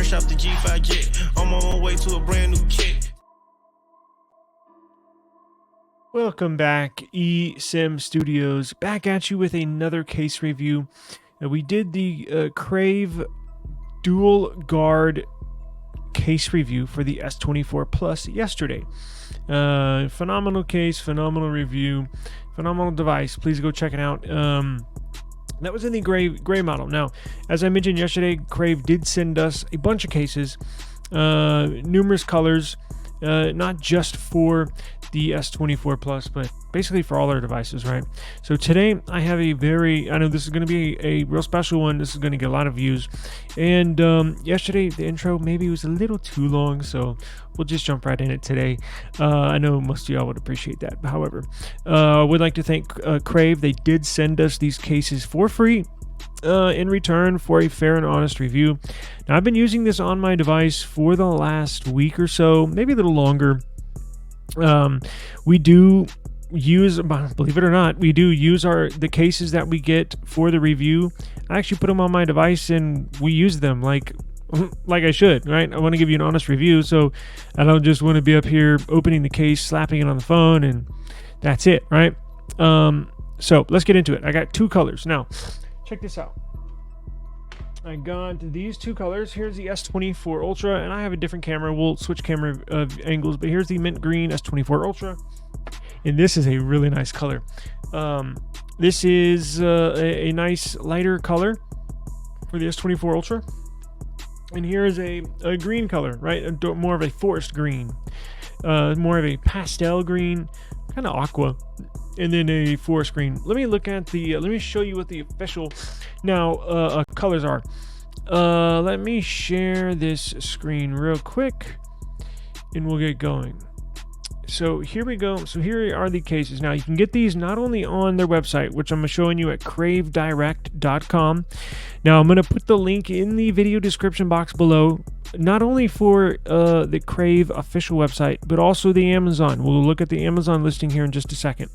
fresh off the G5 jet. I'm on my way to a brand new kit. Welcome back, eSIM Studios, back at you with another case review. We did the Crave dual guard case review for the S24 Plus yesterday. Phenomenal case, phenomenal review, phenomenal device. Please go check it out. That was in the gray model. Now, as I mentioned yesterday, Crave did send us a bunch of cases, numerous colors, not just for the S24 Plus, but basically for all our devices, right? So today I have I know this is going to be a real special one. This is going to get a lot of views. And yesterday, the intro maybe was a little too long, so we'll just jump right in it today. I know most of y'all would appreciate that. However, I would like to thank Crave. They did send us these cases for free in return for a fair and honest review. Now, I've been using this on my device for the last week or so, maybe a little longer. We do use, believe it or not, we do use the cases that we get for the review. I actually put them on my device and we use them like I should, right? I want to give you an honest review, so I don't just want to be up here opening the case, slapping it on the phone, and that's it, right? So let's get into it. I got two colors. Now, check this out. I got these two colors. Here's the S24 Ultra, and I have a different camera. We'll switch camera angles, but here's the mint green S24 Ultra, and this is a really nice color. This is a nice lighter color for the S24 Ultra, and here is a green color, right? More of a forest green, more of a pastel green, kind of aqua, and then a forest green. Let me show you what the official colors are. Let me share this screen real quick and we'll get going. So here we go. So here are the cases. Now you can get these not only on their website, which I'm showing you at cravedirect.com. Now I'm going to put the link in the video description box below, not only for the Crave official website, but also the Amazon. We'll look at the Amazon listing here in just a second.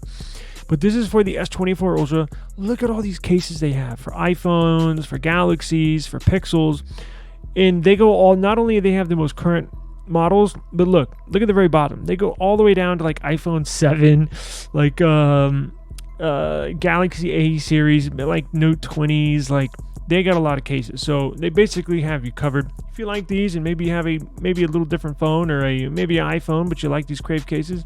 But this is for the S24 Ultra. Look at all these cases they have for iPhones, for Galaxies, for Pixels. And they go all, not only do they have the most current models, but look at the very bottom. They go all the way down to like iPhone 7, like Galaxy A series, like Note 20s, like they got a lot of cases. So they basically have you covered. If you like these and maybe you have maybe a little different phone or maybe an iPhone, but you like these Crave cases,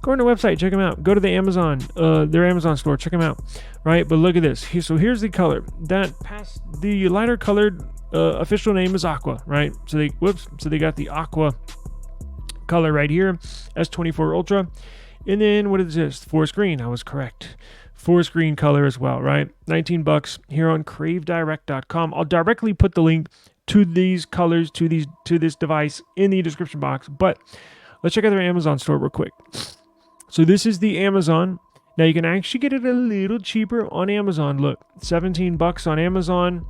go on their website, check them out. Go to the Amazon, their Amazon store, check them out. Right, but look at this. So here's the color. The lighter colored official name is Aqua, right? So they got the Aqua color right here, S24 Ultra. And then what is this? Forest green. I was correct. Forest green color as well, right? $19 here on cravedirect.com. I'll directly put the link to these colors, to this device in the description box. But let's check out their Amazon store real quick. So this is the Amazon. Now you can actually get it a little cheaper on Amazon. Look, $17 on Amazon,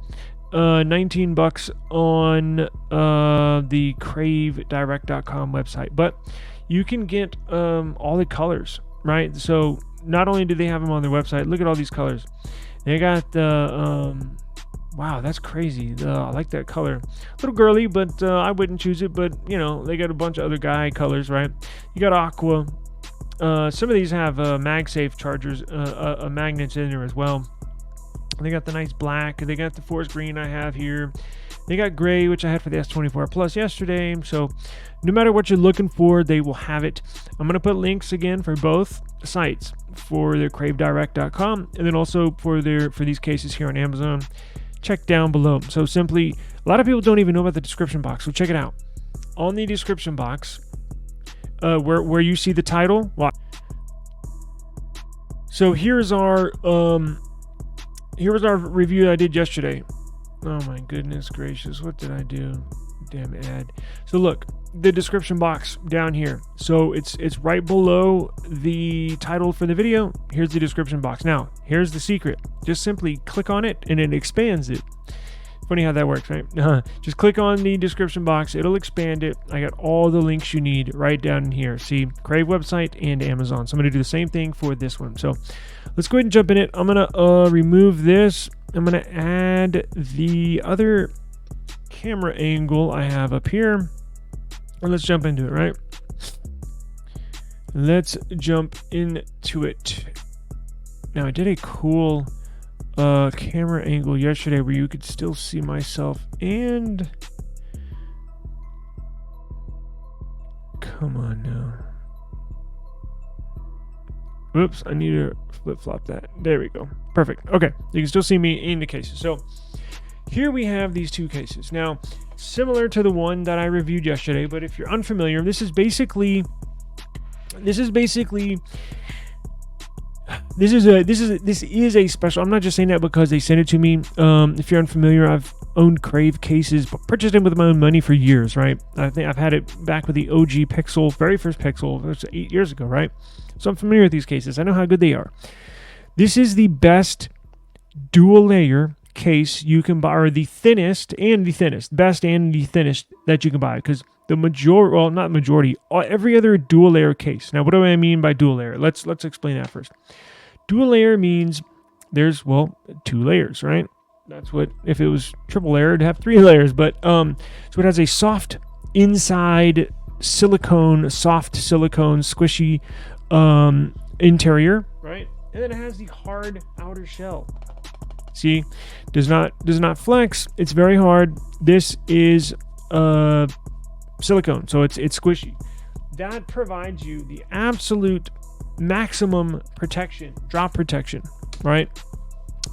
$19 on the cravedirect.com website. But you can get all the colors, right? So not only do they have them on their website, look at all these colors. They got the wow, that's crazy. I like that color. A little girly, but I wouldn't choose it. But you know, they got a bunch of other guy colors, right? You got aqua. Some of these have MagSafe chargers, magnets in there as well. They got the nice black. They got the forest green I have here. They got gray, which I had for the S24 Plus yesterday. So no matter what you're looking for, they will have it. I'm going to put links again for both sites, for their cravedirect.com and then also for these cases here on Amazon. Check down below. So simply, a lot of people don't even know about the description box, so check it out. On the description box, where you see the title, watch. So here's our review that I did yesterday. Oh my goodness gracious, what did I do? Damn ad. So look, the description box down here. So it's right below the title for the video. Here's the description box. Now, here's the secret. Just simply click on it and it expands it. Funny how that works, right? Just click on the description box. It'll expand it. I got all the links you need right down in here. See, Crave website and Amazon. So I'm going to do the same thing for this one. So let's go ahead and jump in it. I'm going to remove this. I'm going to add the other camera angle I have up here. And let's jump into it, right? Let's jump into it. Now, I did a cool camera angle yesterday where you could still see myself and... Come on now. Whoops, I need to flip-flop that. There we go. Perfect. Okay, you can still see me in the cases. So here we have these two cases. Now, similar to the one that I reviewed yesterday, but if you're unfamiliar, this is a special. I'm not just saying that because they sent it to me. If you're unfamiliar, I've owned Crave cases, but purchased them with my own money for years, right? I think I've had it back with the OG Pixel, very first Pixel. It was 8 years ago, right? So I'm familiar with these cases. I know how good they are. This is the best dual layer case you can buy, or the thinnest best and the thinnest that you can buy, because the majority, well, not majority, every other dual layer case. Now, what do I mean by dual layer? Let's explain that first. Dual layer means there's, well, 2 layers, right? That's what, if it was triple layer, it'd have 3 layers. But so it has a soft inside soft silicone, squishy interior, right? And then it has the hard outer shell. See, does not flex. It's very hard. This is silicone, so it's squishy. That provides you the absolute maximum protection, drop protection, right?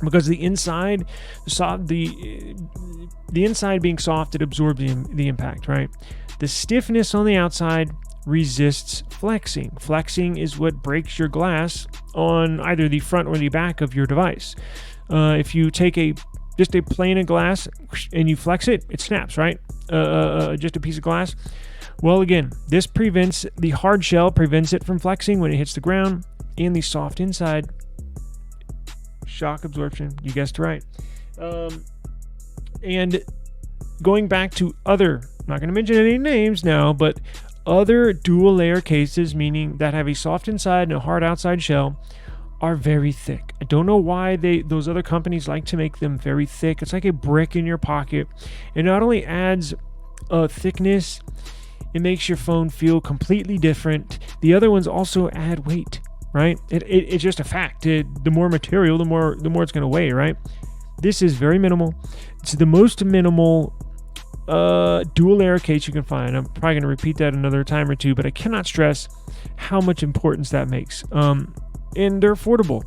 Because the inside, the inside being soft, it absorbs the impact, right? The stiffness on the outside resists flexing. Flexing is what breaks your glass on either the front or the back of your device. If you take just a plane of glass and you flex it, it snaps, right? Just a piece of glass. Well, again, this prevents, the hard shell prevents it from flexing when it hits the ground, and the soft inside, shock absorption, you guessed right. And going back to other, I'm not going to mention any names now, but other dual layer cases, meaning that have a soft inside and a hard outside shell, are very thick. I don't know why those other companies like to make them very thick. It's like a brick in your pocket. It not only adds thickness, it makes your phone feel completely different. The other ones also add weight, right? It's just a fact. The more material, the more it's going to weigh, right? This is very minimal. It's the most minimal dual layer case you can find. I'm probably going to repeat that another time or two, but I cannot stress how much importance that makes. And they're affordable.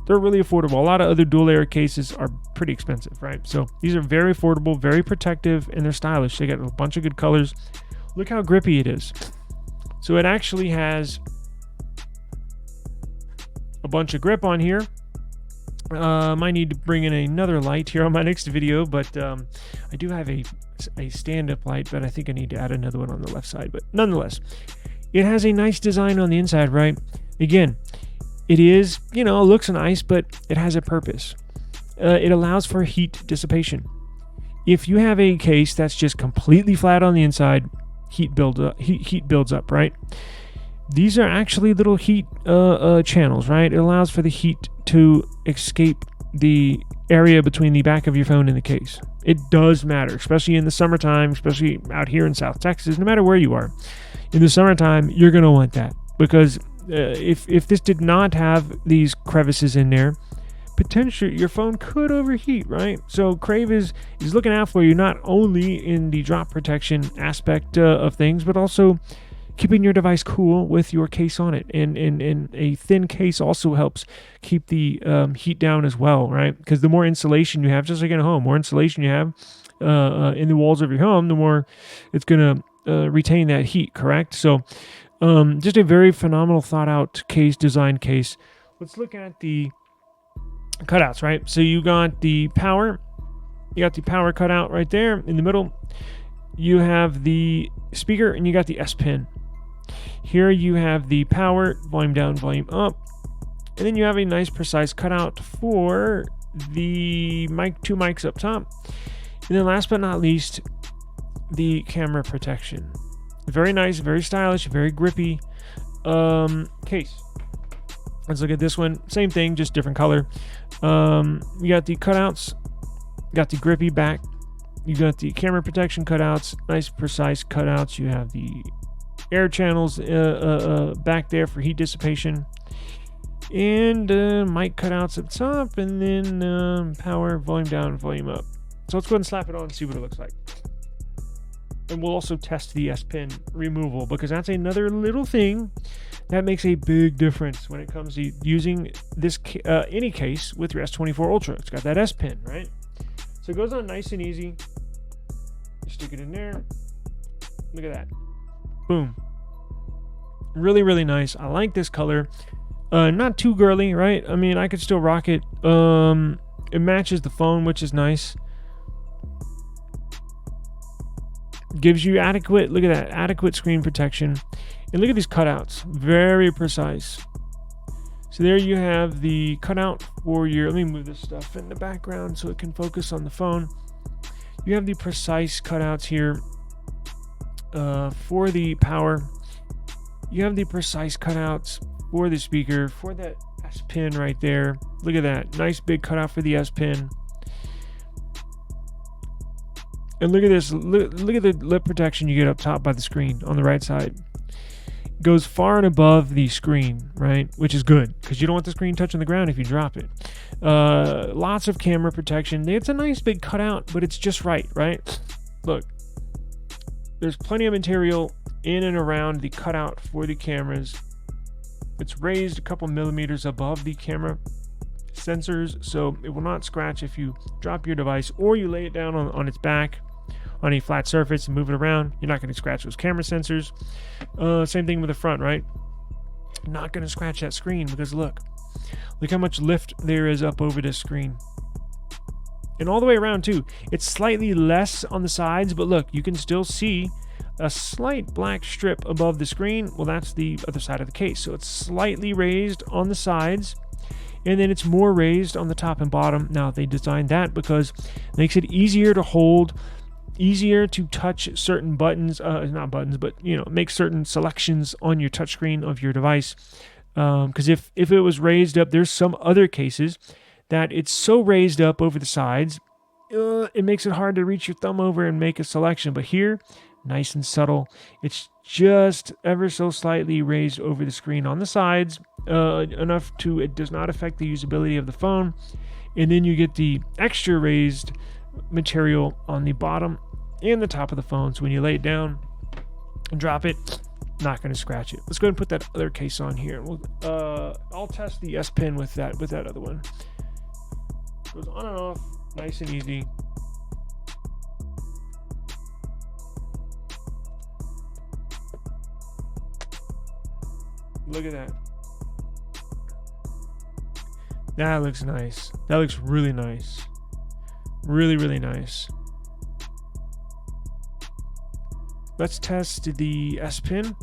They're really affordable. A lot of other dual layer cases are pretty expensive, right? So these are very affordable, very protective, and they're stylish. They got a bunch of good colors. Look how grippy it is. So it actually has a bunch of grip on here. Might need to bring in another light here on my next video, but I do have a stand-up light, but I think I need to add another one on the left side. But nonetheless, it has a nice design on the inside, right? Again, it is, looks nice, but it has a purpose. It allows for heat dissipation. If you have a case that's just completely flat on the inside, heat builds up, right? These are actually little heat channels, right? It allows for the heat to escape the area between the back of your phone and the case. It does matter, especially in the summertime, especially out here in South Texas, no matter where you are. In the summertime, you're going to want that, because if this did not have these crevices in there, potentially your phone could overheat, right? So Crave is looking out for you, not only in the drop protection aspect of things, but also keeping your device cool with your case on it. And a thin case also helps keep the heat down as well, right? Because the more insulation you have, just like in a home, more insulation you have in the walls of your home, the more it's going to retain that heat, correct? So just a very phenomenal thought out design case. Let's look at the cutouts, right? So you got the power cutout right there in the middle. You have the speaker, and you got the S Pen. Here you have the power, volume down, volume up, and then you have a nice precise cutout for the mic, 2 mics up top, and then last but not least, the camera protection. Very nice, very stylish, very grippy case. Let's look at this one. Same thing, just different color. You got the cutouts, got the grippy back, You got the camera protection cutouts, nice precise cutouts. You have the air channels back there for heat dissipation, and mic cutouts at the top, and then power, volume down, volume up. So let's go ahead and slap it on and see what it looks like. And we'll also test the S Pen removal, because that's another little thing that makes a big difference when it comes to using this any case with your S24 Ultra. It's got that S Pen, right? So it goes on nice and easy. You stick it in there. Look at that. Boom. Really, really nice. I like this color. Not too girly, right? I mean, I could still rock it. It matches the phone, which is nice. Gives you adequate, look at that, adequate screen protection. And look at these cutouts, very precise. So there you have the cutout for your, let me move this stuff in the background so it can focus on the phone. You have the precise cutouts here for the power. You have the precise cutouts for the speaker, for that S Pen right there. Look at that, nice big cutout for the S Pen. And look at this, look at the lip protection you get up top by the screen on the right side. It goes far and above the screen, right? Which is good, because you don't want the screen touching the ground if you drop it. Lots of camera protection. It's a nice big cutout, but it's just right? Look, there's plenty of material in and around the cutout for the cameras. It's raised a couple millimeters above the camera sensors, so it will not scratch if you drop your device or you lay it down on its back on a flat surface and move it around. You're not going to scratch those camera sensors. Same thing with the front, right? Not going to scratch that screen, because look how much lift there is up over this screen, and all the way around too. It's slightly less on the sides, but look, you can still see a slight black strip above the screen. Well, that's the other side of the case, so it's slightly raised on the sides, and then it's more raised on the top and bottom. Now, they designed that because it makes it easier to hold, easier to touch certain buttons, not buttons, but, you know, make certain selections on your touchscreen of your device. Because if it was raised up, there's some other cases that it's so raised up over the sides, it makes it hard to reach your thumb over and make a selection. But here, nice and subtle. It's just ever so slightly raised over the screen on the sides, enough to, it does not affect the usability of the phone. And then you get the extra raised material on the bottom and the top of the phone, so when you lay it down and drop it, not going to scratch it. Let's go ahead and put that other case on here. I'll test the S Pen with that other one. Goes on and off, nice and easy. Look at that. That looks nice. That looks really nice. Really, really nice. Let's test the S Pen.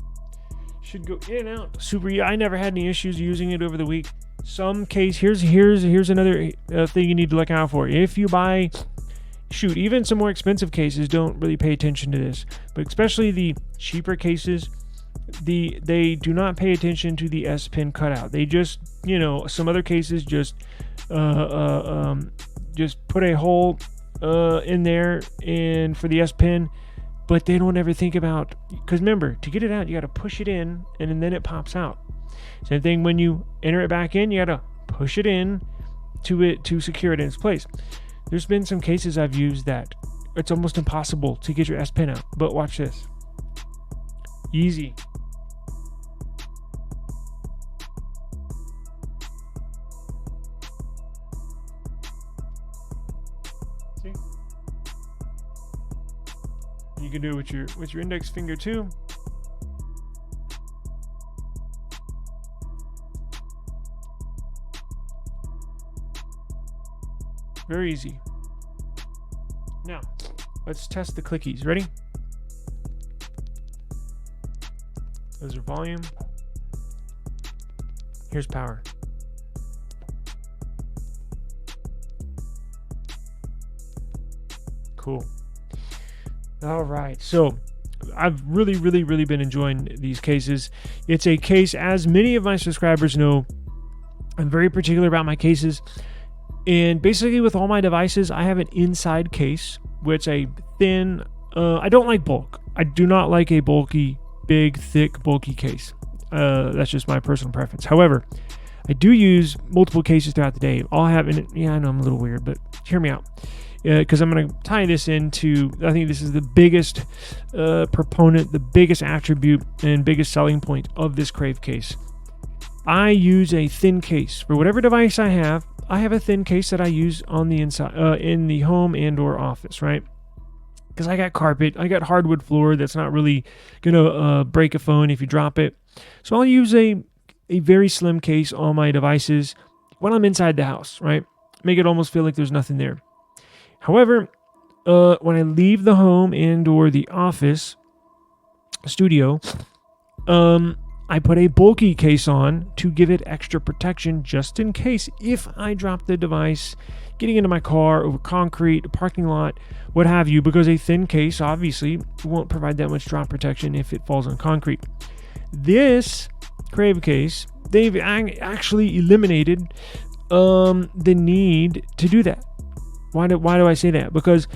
Should go in and out super. I never had any issues using it over the week. Some case, here's another thing you need to look out for. If you buy, even some more expensive cases don't really pay attention to this, but especially the cheaper cases, they do not pay attention to the S Pen cutout. They just, some other cases just put a hole in there and for the S Pen, but they don't ever think about, because remember, to get it out, you got to push it in and then it pops out. Same thing when you enter it back in, you got to push it in to secure it in its place. There's been some cases I've used that it's almost impossible to get your S Pen out, but watch this. Easy. See? You can do it with your index finger too. Very easy. Now, let's test the clickies. Ready? Those are volume. Here's power. Cool. All right. So I've really been enjoying these cases. It's a case, as many of my subscribers know, I'm very particular about my cases. And basically with all my devices, I have an inside case which a thin, I don't like bulk. I do not like a bulky, big, thick, bulky case. That's just my personal preference. However, I do use multiple cases throughout the day. I'll have, yeah, I know I'm a little weird, but hear me out. Because I'm going to tie this into, I think this is the biggest proponent, the biggest attribute, and biggest selling point of this Crave case. I use a thin case. For whatever device I have a thin case that I use on the inside, in the home and or office, right? Because I got carpet, I got hardwood floor that's not really going to break a phone if you drop it. So I'll use a very slim case on my devices when I'm inside the house, right? Make it almost feel like there's nothing there. However, when I leave the home and or the office studio, I put a bulky case on to give it extra protection just in case if I drop the device getting into my car over concrete, parking lot, what have you, because a thin case obviously won't provide that much drop protection if it falls on concrete. This Crave case, they've actually eliminated the need to do that. Why do I say that? Because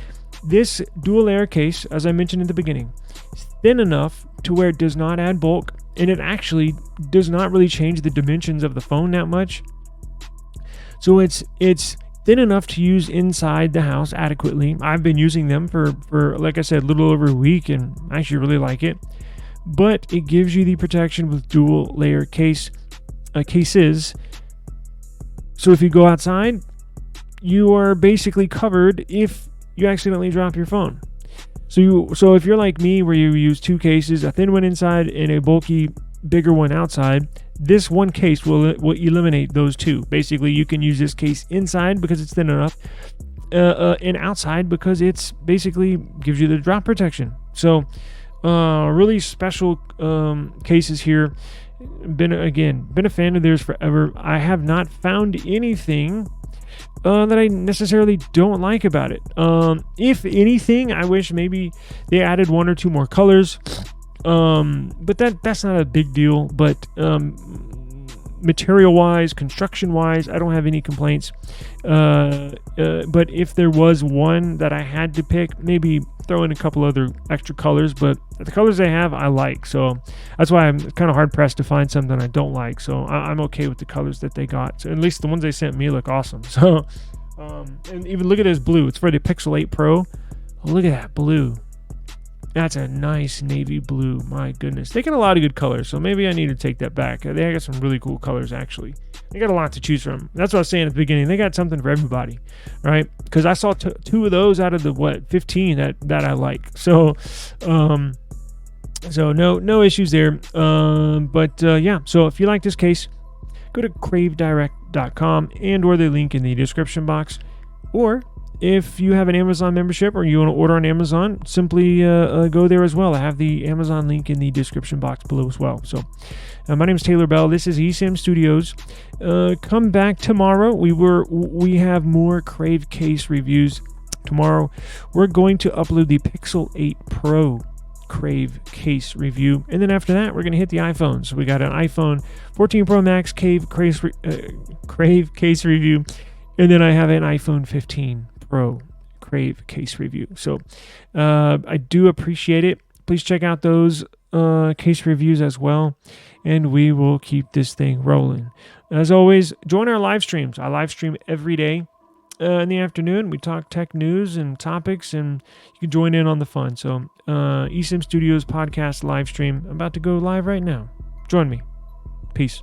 this dual layer case, as I mentioned in the beginning, is thin enough to where it does not add bulk, and it actually does not really change the dimensions of the phone that much. So it's thin enough to use inside the house adequately. I've been using them for like I said, a little over a week, and I actually really like it. But it gives you the protection with dual layer cases. So if you go outside, you are basically covered if you accidentally drop your phone. So if you're like me, where you use two cases, a thin one inside and a bulky, bigger one outside, this one case will eliminate those two. Basically, you can use this case inside because it's thin enough, and outside because it's basically gives you the drop protection. So really special cases here. Been a fan of theirs forever. I have not found anything that I necessarily don't like about it. If anything, I wish maybe they added one or two more colors. But that's not a big deal. But material-wise, construction-wise, I don't have any complaints. But if there was one that I had to pick, maybe throw in a couple other extra colors. But the colors they have, I like. So that's why I'm kind of hard-pressed to find something I don't like. So I'm okay with the colors that they got. So at least the ones they sent me look awesome. So, and even look at this blue. It's for the Pixel 8 Pro. Oh, look at that blue. That's a nice navy blue. My goodness. They got a lot of good colors, so maybe I need to take that back. They got some really cool colors, actually. They got a lot to choose from. That's what I was saying at the beginning. They got something for everybody, right? Because I saw two of those out of the, 15 that I like. So, no issues there. Yeah. So if you like this case, go to cravedirect.com and or the link in the description box. Or if you have an Amazon membership or you want to order on Amazon, simply go there as well. I have the Amazon link in the description box below as well. So my name is Taylor Bell. This is eSIM Studios. Come back tomorrow. We have more Crave case reviews tomorrow. We're going to upload the Pixel 8 Pro Crave case review, and then after that we're going to hit the iPhones. So we got an iPhone 14 Pro Max Crave case review, and then I have an iPhone 15 Pro Crave case review. So I do appreciate it. Please check out those case reviews as well, and we will keep this thing rolling. As always, join our live streams. I live stream every day in the afternoon. We talk tech news and topics, and you can join in on the fun. So eSIM Studios podcast live stream, about to go live right now. Join me. Peace.